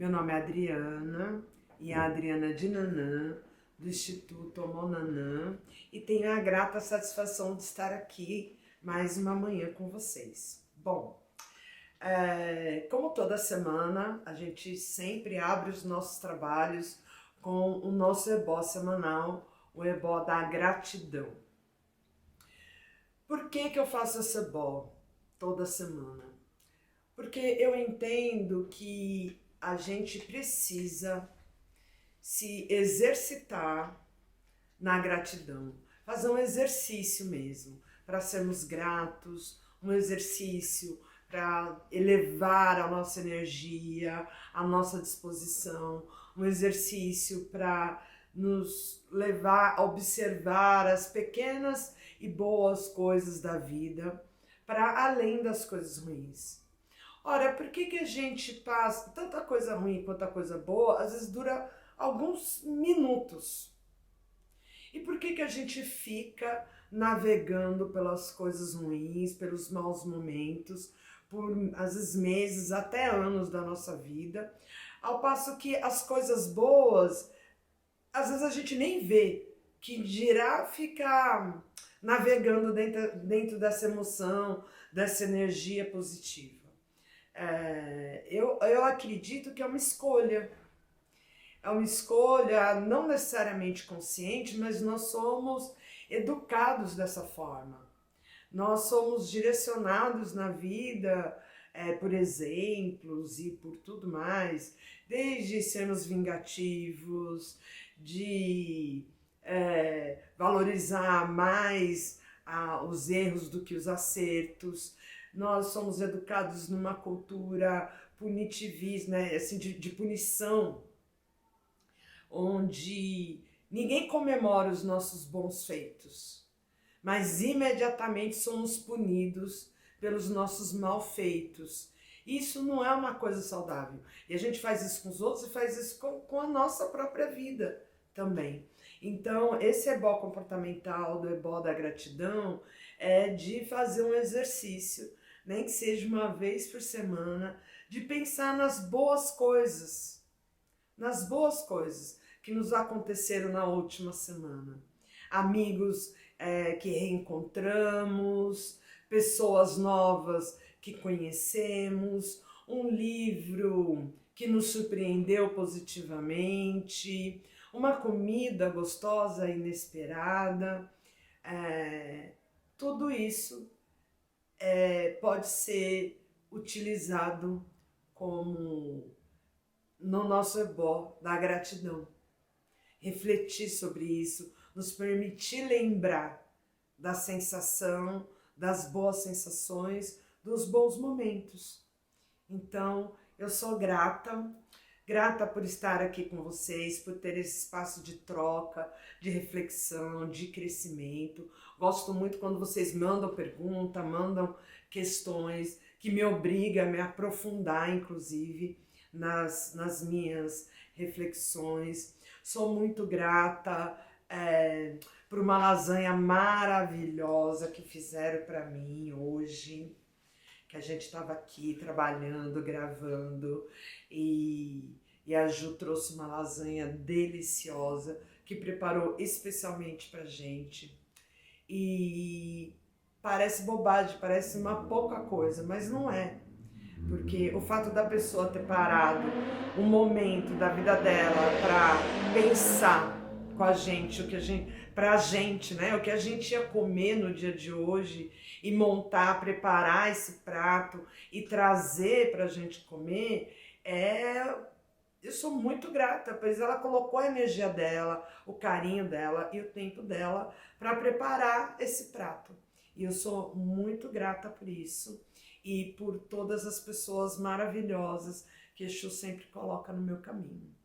Meu nome é Adriana e a Adriana de Nanã, do Instituto Omonanã, e tenho a grata satisfação de estar aqui mais uma manhã com vocês. Bom, como toda semana, a gente sempre abre os nossos trabalhos com o nosso ebó semanal, o ebó da gratidão. Por que eu faço esse ebó toda semana? Porque eu entendo que a gente precisa se exercitar na gratidão, fazer um exercício mesmo, para sermos gratos, um exercício para elevar a nossa energia, a nossa disposição, um exercício para nos levar a observar as pequenas e boas coisas da vida, para além das coisas ruins. Ora, por que a gente passa tanta coisa ruim quanto a coisa boa, às vezes dura alguns minutos? E por que a gente fica navegando pelas coisas ruins, pelos maus momentos, por às vezes meses, até anos da nossa vida, ao passo que as coisas boas, às vezes a gente nem vê, que dirá ficar navegando dentro dessa emoção, dessa energia positiva. Eu acredito que é uma escolha. É uma escolha não necessariamente consciente, mas nós somos educados dessa forma. Nós somos direcionados na vida por exemplos e por tudo mais, desde sermos vingativos, de valorizar mais os erros do que os acertos. Nós somos educados numa cultura punitivista, né? Assim, de punição, onde ninguém comemora os nossos bons feitos, mas imediatamente somos punidos pelos nossos malfeitos. Isso não é uma coisa saudável. E a gente faz isso com os outros e faz isso com a nossa própria vida também. Então, esse ebó comportamental, do ebó da gratidão, é de fazer um exercício, nem que seja uma vez por semana, de pensar nas boas coisas que nos aconteceram na última semana. Amigos que reencontramos, pessoas novas que conhecemos, um livro que nos surpreendeu positivamente, uma comida gostosa e inesperada. Tudo isso pode ser utilizado como no nosso ebó da gratidão. Refletir sobre isso, nos permitir lembrar da sensação, das boas sensações, dos bons momentos. Então, eu sou grata por estar aqui com vocês, por ter esse espaço de troca, de reflexão, de crescimento. Gosto muito quando vocês mandam pergunta, mandam questões que me obrigam a me aprofundar, inclusive, nas minhas reflexões. Sou muito grata por uma lasanha maravilhosa que fizeram para mim hoje, que a gente estava aqui trabalhando, gravando, e a Ju trouxe uma lasanha deliciosa que preparou especialmente pra gente. E parece bobagem, parece uma pouca coisa, mas não é. Porque o fato da pessoa ter parado um momento da vida dela para pensar com a gente, pra gente, né, o que a gente ia comer no dia de hoje e montar, preparar esse prato e trazer pra gente comer, eu sou muito grata, pois ela colocou a energia dela, o carinho dela e o tempo dela para preparar esse prato. E eu sou muito grata por isso e por todas as pessoas maravilhosas que Exu sempre coloca no meu caminho.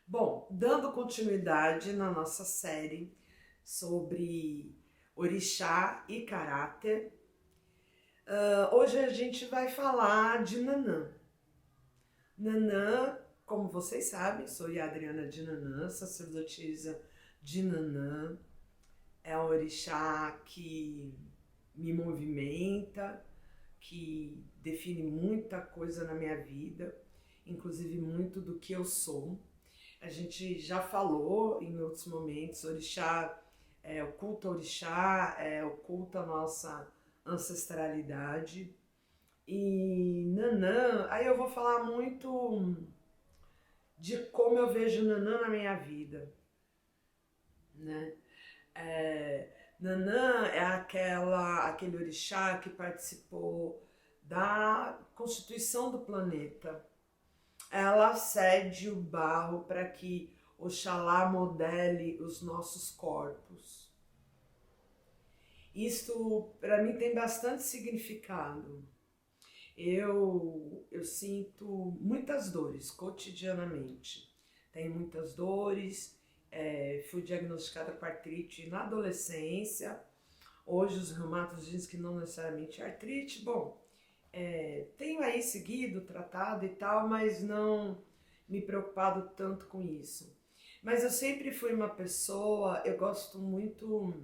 Bom, dando continuidade na nossa série sobre orixá e caráter, hoje a gente vai falar de Nanã. Nanã, como vocês sabem, sou a Adriana de Nanã, sacerdotisa de Nanã. É um orixá que me movimenta, que define muita coisa na minha vida inclusive muito do que eu sou. A gente já falou em outros momentos, orixá, o culto ao orixá, o culto à nossa ancestralidade. E Nanã, aí eu vou falar muito de como eu vejo Nanã na minha vida, né? Nanã é aquele orixá que participou da constituição do planeta. Ela cede o barro para que Oxalá modele os nossos corpos. Isto para mim tem bastante significado. Eu sinto muitas dores cotidianamente. Tenho muitas dores, fui diagnosticada com artrite na adolescência. Hoje os reumatos dizem que não necessariamente é artrite. Bom, tenho aí seguido, tratado e tal, mas não me preocupado tanto com isso. Mas eu sempre fui uma pessoa, eu gosto muito,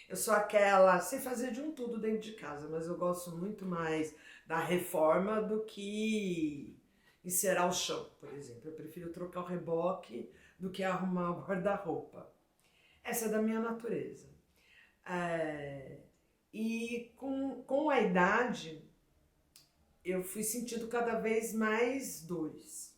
eu sou aquela, sei fazer de um tudo dentro de casa, mas eu gosto muito mais da reforma do que encerar o chão, por exemplo. Eu prefiro trocar o reboque do que arrumar o guarda-roupa. Essa é da minha natureza. E com a idade, eu fui sentindo cada vez mais dores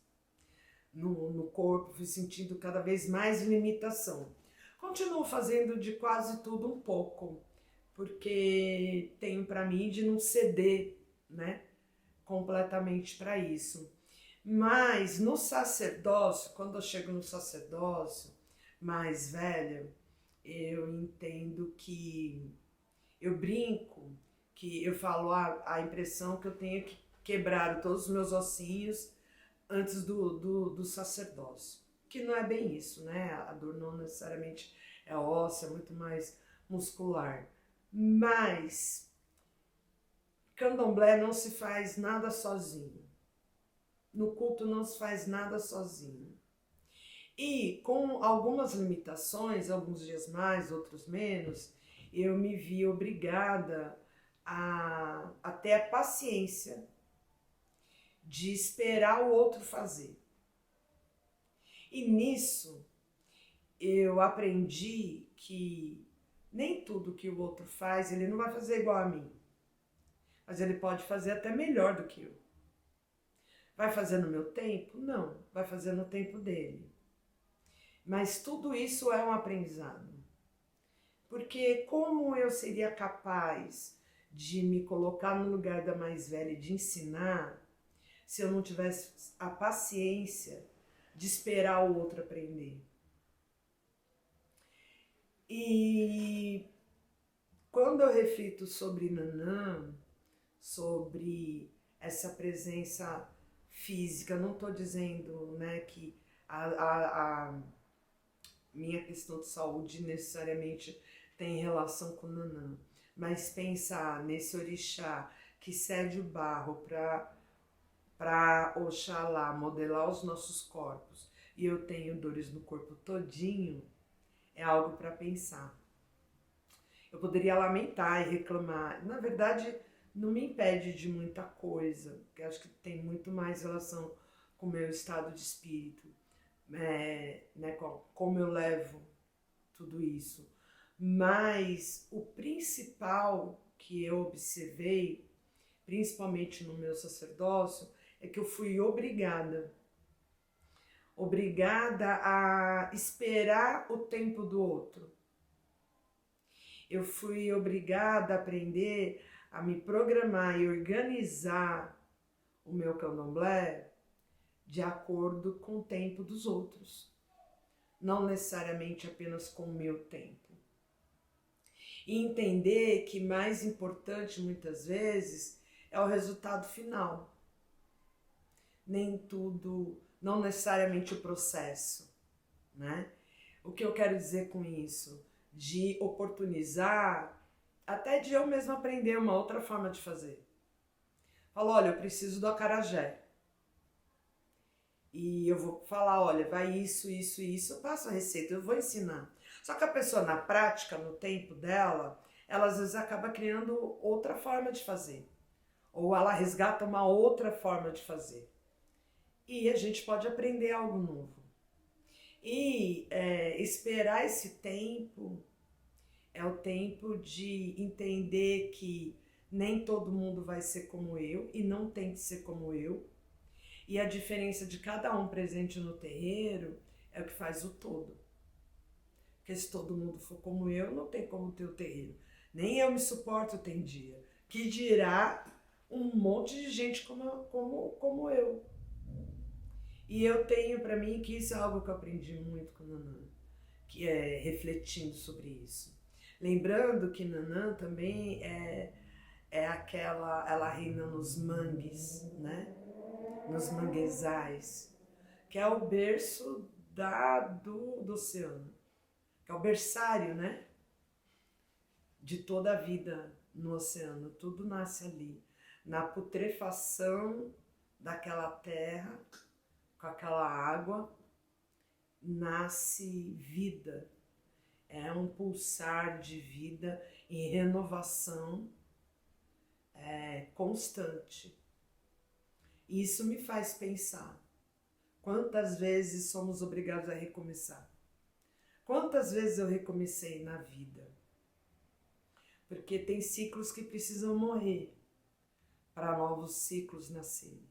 no corpo, fui sentindo cada vez mais limitação. Continuo fazendo de quase tudo um pouco, porque tenho para mim de não ceder, né, completamente para isso. Mas no sacerdócio, quando eu chego no sacerdócio mais velha, eu entendo que eu brinco, que eu falo a impressão que eu tenho que quebrar todos os meus ossinhos antes do sacerdócio. Que não é bem isso, né? A dor não necessariamente é óssea, é muito mais muscular. Mas candomblé não se faz nada sozinho. No culto não se faz nada sozinho. E com algumas limitações, alguns dias mais, outros menos, eu me vi obrigada a ter a paciência de esperar o outro fazer. E nisso eu aprendi que nem tudo que o outro faz, ele não vai fazer igual a mim. Mas ele pode fazer até melhor do que eu. Vai fazer no meu tempo? Não, vai fazer no tempo dele. Mas tudo isso é um aprendizado. Porque como eu seria capaz de me colocar no lugar da mais velha e de ensinar, se eu não tivesse a paciência de esperar o outro aprender? E quando eu reflito sobre Nanã, sobre essa presença física, não estou dizendo, né, que a minha questão de saúde necessariamente tem relação com Nanã, mas pensar nesse orixá que cede o barro para Oxalá modelar os nossos corpos e eu tenho dores no corpo todinho, é algo para pensar. Eu poderia lamentar e reclamar, na verdade não me impede de muita coisa, porque acho que tem muito mais relação com o meu estado de espírito, né, como eu levo tudo isso. Mas o principal que eu observei, principalmente no meu sacerdócio, é que eu fui obrigada a esperar o tempo do outro. Eu fui obrigada a aprender a me programar e organizar o meu candomblé de acordo com o tempo dos outros, não necessariamente apenas com o meu tempo. E entender que mais importante muitas vezes é o resultado final. Nem tudo, não necessariamente o processo, né? O que eu quero dizer com isso? De oportunizar, até de eu mesma aprender uma outra forma de fazer. Falo, olha, eu preciso do acarajé. E eu vou falar, olha, vai isso, isso e isso, eu passo a receita, eu vou ensinar. Só que a pessoa na prática, no tempo dela, ela às vezes acaba criando outra forma de fazer. Ou ela resgata uma outra forma de fazer. e a gente pode aprender algo novo. E esperar esse tempo é o tempo de entender que nem todo mundo vai ser como eu e não tem que ser como eu. E a diferença de cada um presente no terreiro é o que faz o todo. Porque se todo mundo for como eu, não tem como ter o terreiro. Nem eu me suporto tem dia. Que dirá um monte de gente como eu. E eu tenho para mim que isso é algo que eu aprendi muito com Nanã, que é refletindo sobre isso. Lembrando que Nanã também é aquela, ela reina nos mangues, né? Nos manguezais, que é o berço do oceano, que é o berçário, né? De toda a vida no oceano. Tudo nasce ali, na putrefação daquela terra, com aquela água, nasce vida. É um pulsar de vida e renovação constante. Isso me faz pensar. Quantas vezes somos obrigados a recomeçar? Quantas vezes eu recomecei na vida? Porque tem ciclos que precisam morrer para novos ciclos nascerem.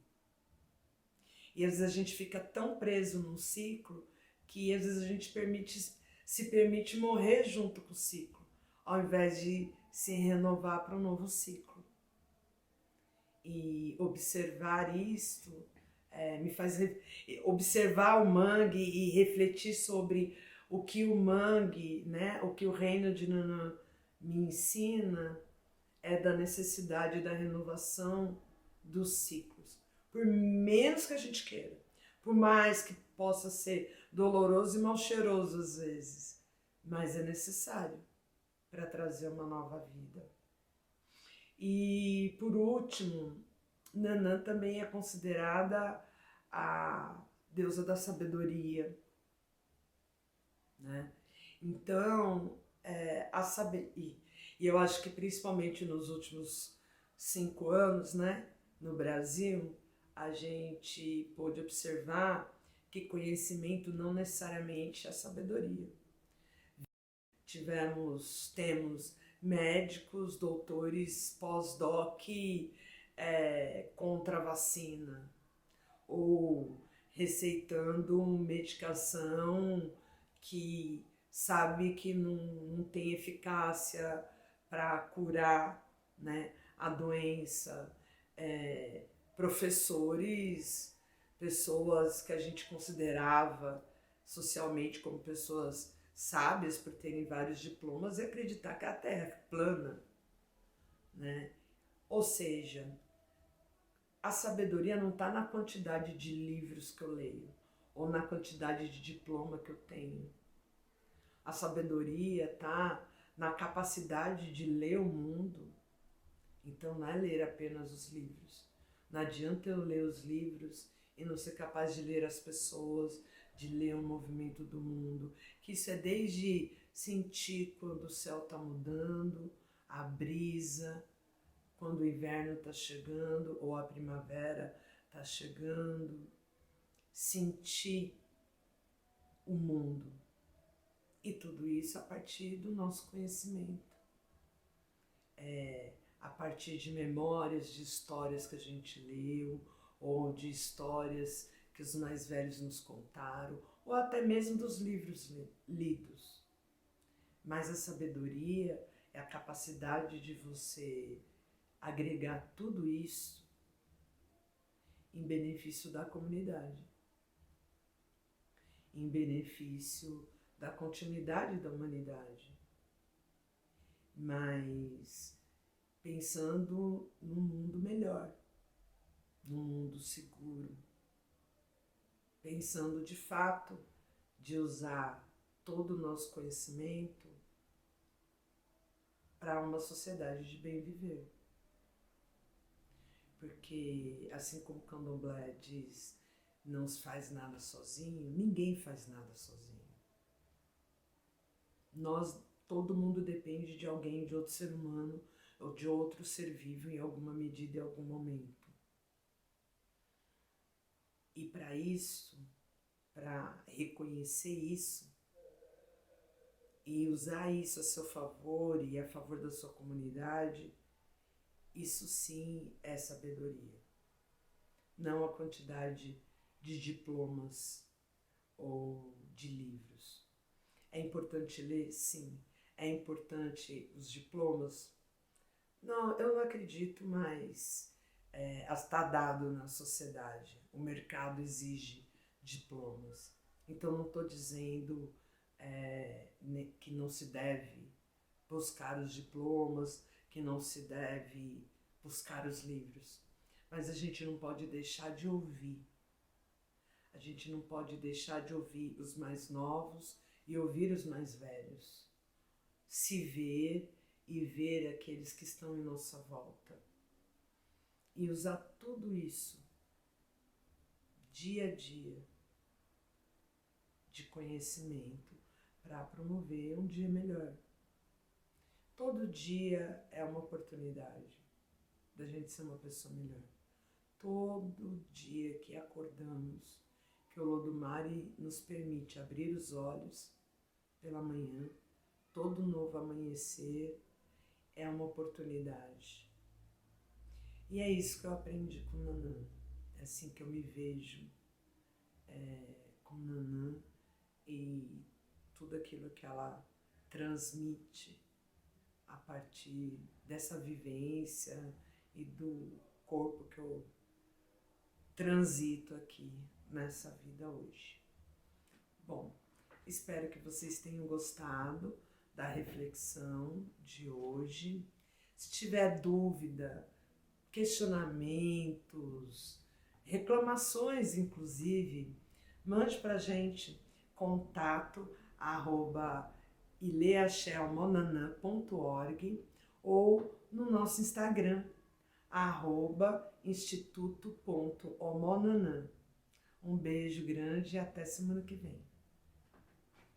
E às vezes a gente fica tão preso num ciclo que às vezes a gente se permite morrer junto com o ciclo, ao invés de se renovar para um novo ciclo. E observar isto me faz observar o mangue e refletir sobre o que o mangue, né, o que o reino de Nanã me ensina é da necessidade da renovação dos ciclos. Por menos que a gente queira, por mais que possa ser doloroso e mal cheiroso às vezes, mas é necessário para trazer uma nova vida. E por último, Nanã também é considerada a deusa da sabedoria, né? Então, e eu acho que principalmente nos últimos 5 anos, né, no Brasil, a gente pôde observar que conhecimento não necessariamente é sabedoria. Temos médicos, doutores pós-doc contra a vacina, ou receitando medicação que sabe que não tem eficácia para curar, né, a doença. Professores, pessoas que a gente considerava socialmente como pessoas sábias por terem vários diplomas e acreditar que a Terra é plana, né? Ou seja, a sabedoria não está na quantidade de livros que eu leio ou na quantidade de diploma que eu tenho. A sabedoria está na capacidade de ler o mundo. Então não é ler apenas os livros. Não adianta eu ler os livros e não ser capaz de ler as pessoas, de ler o movimento do mundo. Que isso é desde sentir quando o céu está mudando, a brisa, quando o inverno está chegando ou a primavera está chegando. Sentir o mundo. E tudo isso a partir do nosso conhecimento. A partir de memórias, de histórias que a gente leu, ou de histórias que os mais velhos nos contaram, ou até mesmo dos livros lidos. Mas a sabedoria é a capacidade de você agregar tudo isso em benefício da comunidade, em benefício da continuidade da humanidade, mas pensando num mundo melhor, num mundo seguro, pensando de fato de usar todo o nosso conhecimento para uma sociedade de bem viver. Porque, assim como o Candomblé diz, não se faz nada sozinho, ninguém faz nada sozinho. Todo mundo depende de alguém, de outro ser humano, ou de outro ser vivo em alguma medida, em algum momento. E para isso, para reconhecer isso e usar isso a seu favor e a favor da sua comunidade, isso sim é sabedoria. Não a quantidade de diplomas ou de livros. É importante ler? Sim. É importante os diplomas? Não, eu não acredito, mas está dado na sociedade. O mercado exige diplomas. Então não estou dizendo que não se deve buscar os diplomas, que não se deve buscar os livros. Mas a gente não pode deixar de ouvir. A gente não pode deixar de ouvir os mais novos e ouvir os mais velhos. Se ver e ver aqueles que estão em nossa volta. E usar tudo isso, dia a dia, de conhecimento, para promover um dia melhor. Todo dia é uma oportunidade da gente ser uma pessoa melhor. Todo dia que acordamos, que o Lodumare nos permite abrir os olhos pela manhã, todo novo amanhecer é uma oportunidade. E é isso que eu aprendi com Nanã. É assim que eu me vejo com Nanã e tudo aquilo que ela transmite a partir dessa vivência e do corpo que eu transito aqui nessa vida hoje. Bom, espero que vocês tenham gostado da reflexão de hoje. Se tiver dúvida, questionamentos, reclamações inclusive, mande pra gente contato@ileachelmonanã.org ou no nosso Instagram, @instituto.omonanã. Um beijo grande e até semana que vem.